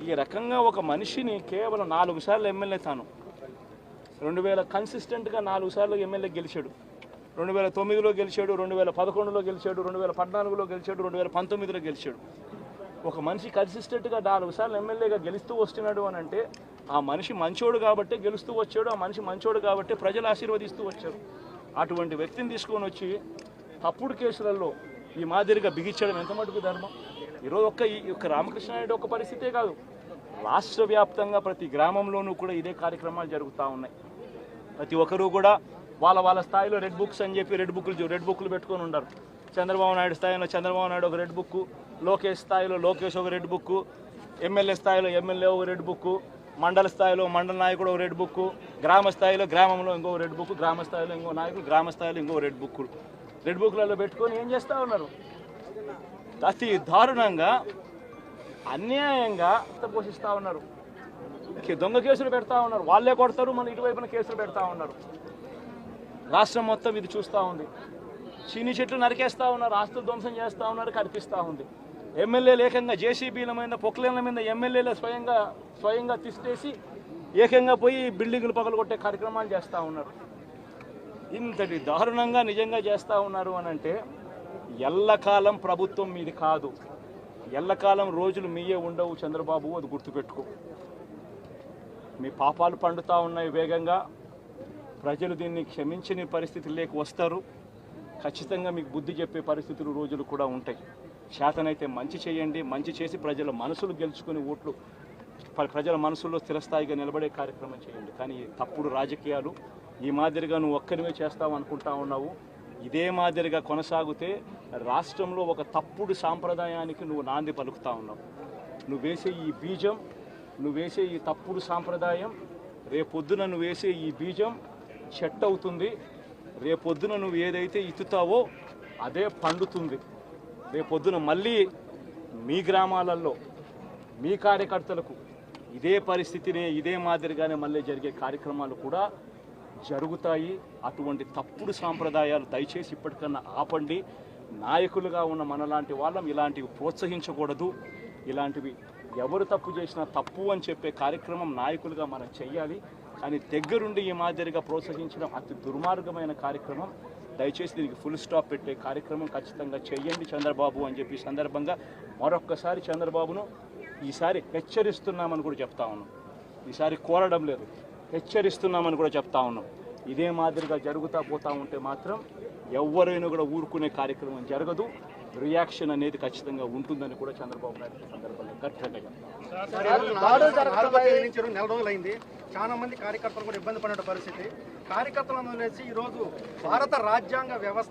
ఈ రకంగా ఒక మనిషిని కేవలం 4 సార్లు ఎమ్మెల్యే తాను 2000 కన్సిస్టెంట్గా 4 సార్లు ఎమ్మెల్యే గెలిచాడు. 2009లో గెలిచాడు, 2011లో గెలిచాడు, 2014లో గెలిచాడు, 2019లో గెలిచాడు. ఒక మనిషి కన్సిస్టెంట్గా 4 సార్లు ఎమ్మెల్యేగా గెలుస్తూ వస్తున్నాడు అని అంటే ఆ మనిషి మంచోడు కాబట్టి గెలుస్తూ వచ్చాడు, ఆ మనిషి మంచోడు కాబట్టి ప్రజలు ఆశీర్వదిస్తూ వచ్చారు. అటువంటి వ్యక్తిని తీసుకొని వచ్చి తప్పుడు కేసులలో ఈ మాదిరిగా బిగించడం ఎంత మటుకు ధర్మం? ఈరోజు ఒక్క రామకృష్ణారెడ్డి ఒక పరిస్థితే కాదు, రాష్ట్ర వ్యాప్తంగా ప్రతి గ్రామంలోనూ కూడా ఇదే కార్యక్రమాలు జరుగుతూ ఉన్నాయి. ప్రతి ఒక్కరూ కూడా వాళ్ళ స్థాయిలో రెడ్ బుక్స్ అని చెప్పి రెడ్ బుక్లు పెట్టుకొని ఉన్నారు. చంద్రబాబు నాయుడు స్థాయిలో చంద్రబాబు నాయుడు ఒక రెడ్ బుక్, లోకేష్ స్థాయిలో లోకేష్ ఒక రెడ్ బుక్, ఎమ్మెల్యే స్థాయిలో ఎమ్మెల్యే ఒక రెడ్ బుక్, మండల స్థాయిలో మండల నాయకుడు ఒక రెడ్ బుక్, గ్రామ స్థాయిలో గ్రామంలో ఇంకో రెడ్ బుక్, గ్రామ స్థాయిలో ఇంకో నాయకుడు గ్రామ స్థాయిలో ఇంకో రెడ్ బుక్లలో పెట్టుకొని ఏం చేస్తూ ఉన్నారు? అతి దారుణంగా అన్యాయంగా పోషిస్తూ ఉన్నారు. దొంగ కేసులు పెడతా ఉన్నారు, వాళ్ళే కొడతారు, మన ఇటువైపున కేసులు పెడతా ఉన్నారు. రాష్ట్రం మొత్తం ఇది చూస్తూ ఉంది. చీని చెట్లు నరికేస్తూ ఉన్నారు, ఆస్తులు ధ్వంసం చేస్తూ ఉన్నారు, కనిపిస్తూ ఉంది. ఎమ్మెల్యేలు ఏకంగా జేసీబీల మీద పొక్లేన్ల మీద ఎమ్మెల్యేలు స్వయంగా తీసేసి ఏకంగా పోయి బిల్డింగులు పగలగొట్టే కార్యక్రమాలు చేస్తూ ఉన్నారు. ఇంతటి దారుణంగా నిజంగా చేస్తూ ఉన్నారు అని అంటే ఎల్లకాలం ప్రభుత్వం మీది కాదు, ఎల్లకాలం రోజులు మీయే ఉండవు చంద్రబాబు, అది గుర్తుపెట్టుకో. మీ పాపాలు పండుతూ ఉన్నాయి వేగంగా, ప్రజలు దీన్ని క్షమించని పరిస్థితుల్లోకి వస్తారు. ఖచ్చితంగా మీకు బుద్ధి చెప్పే పరిస్థితులు రోజులు కూడా ఉంటాయి. శాతనైతే మంచి చేయండి, మంచి చేసి ప్రజల మనసులు గెలుచుకుని ఓట్లు ప్రజల మనసుల్లో స్థిరస్థాయిగా నిలబడే కార్యక్రమం చేయండి. కానీ తప్పుడు రాజకీయాలు ఈ మాదిరిగా నువ్వు ఒక్కరివే చేస్తావు అనుకుంటా ఉన్నావు. ఇదే మాదిరిగా కొనసాగితే రాష్ట్రంలో ఒక తప్పుడు సాంప్రదాయానికి నువ్వు నాంది పలుకుతా ఉన్నావు. నువ్వు వేసే ఈ బీజం, నువ్వు వేసే ఈ తప్పుడు సాంప్రదాయం, రేపొద్దున నువ్వు వేసే ఈ బీజం చెట్టు అవుతుంది. రేపొద్దున నువ్వు ఏదైతే ఇత్తుతావో అదే పండుతుంది. రేపొద్దున మళ్ళీ మీ గ్రామాలలో మీ కార్యకర్తలకు ఇదే పరిస్థితినే ఇదే మాదిరిగానే మళ్ళీ జరిగే కార్యక్రమాలు కూడా జరుగుతాయి. అటువంటి తప్పుడు సాంప్రదాయాలు దయచేసి ఇప్పటికన్నా ఆపండి. నాయకులుగా ఉన్న మనలాంటి వాళ్ళం ఇలాంటివి ప్రోత్సహించకూడదు. ఇలాంటివి ఎవరు తప్పు చేసినా తప్పు అని చెప్పే కార్యక్రమం నాయకులుగా మనం చెయ్యాలి. కానీ దగ్గరుండి ఈ మాదిరిగా ప్రోత్సహించడం అతి దుర్మార్గమైన కార్యక్రమం. దయచేసి దీనికి ఫుల్ స్టాప్ పెట్టే కార్యక్రమం ఖచ్చితంగా చెయ్యండి చంద్రబాబు అని చెప్పి సందర్భంగా మరొక్కసారి చంద్రబాబును ఈసారి హెచ్చరిస్తున్నామని కూడా చెప్తా ఉన్నాం. ఈసారి కోరడం లేదు, హెచ్చరిస్తున్నామని కూడా చెప్తా ఉన్నాం. ఇదే మాదిరిగా జరుగుతూ పోతూ ఉంటే మాత్రం ఎవరైనా కూడా ఊరుకునే కార్యక్రమం జరగదు. రియాక్షన్ అనేది ఖచ్చితంగా ఉంటుందని కూడా చంద్రబాబు నాయుడు సందర్భంగా గట్టిగా చెప్తారు. నెల రోజులైంది, చాలా మంది కార్యకర్తలు కూడా ఇబ్బంది పడిన పరిస్థితి. కార్యకర్తలను వదిలేసి ఈరోజు భారత రాజ్యాంగ వ్యవస్థ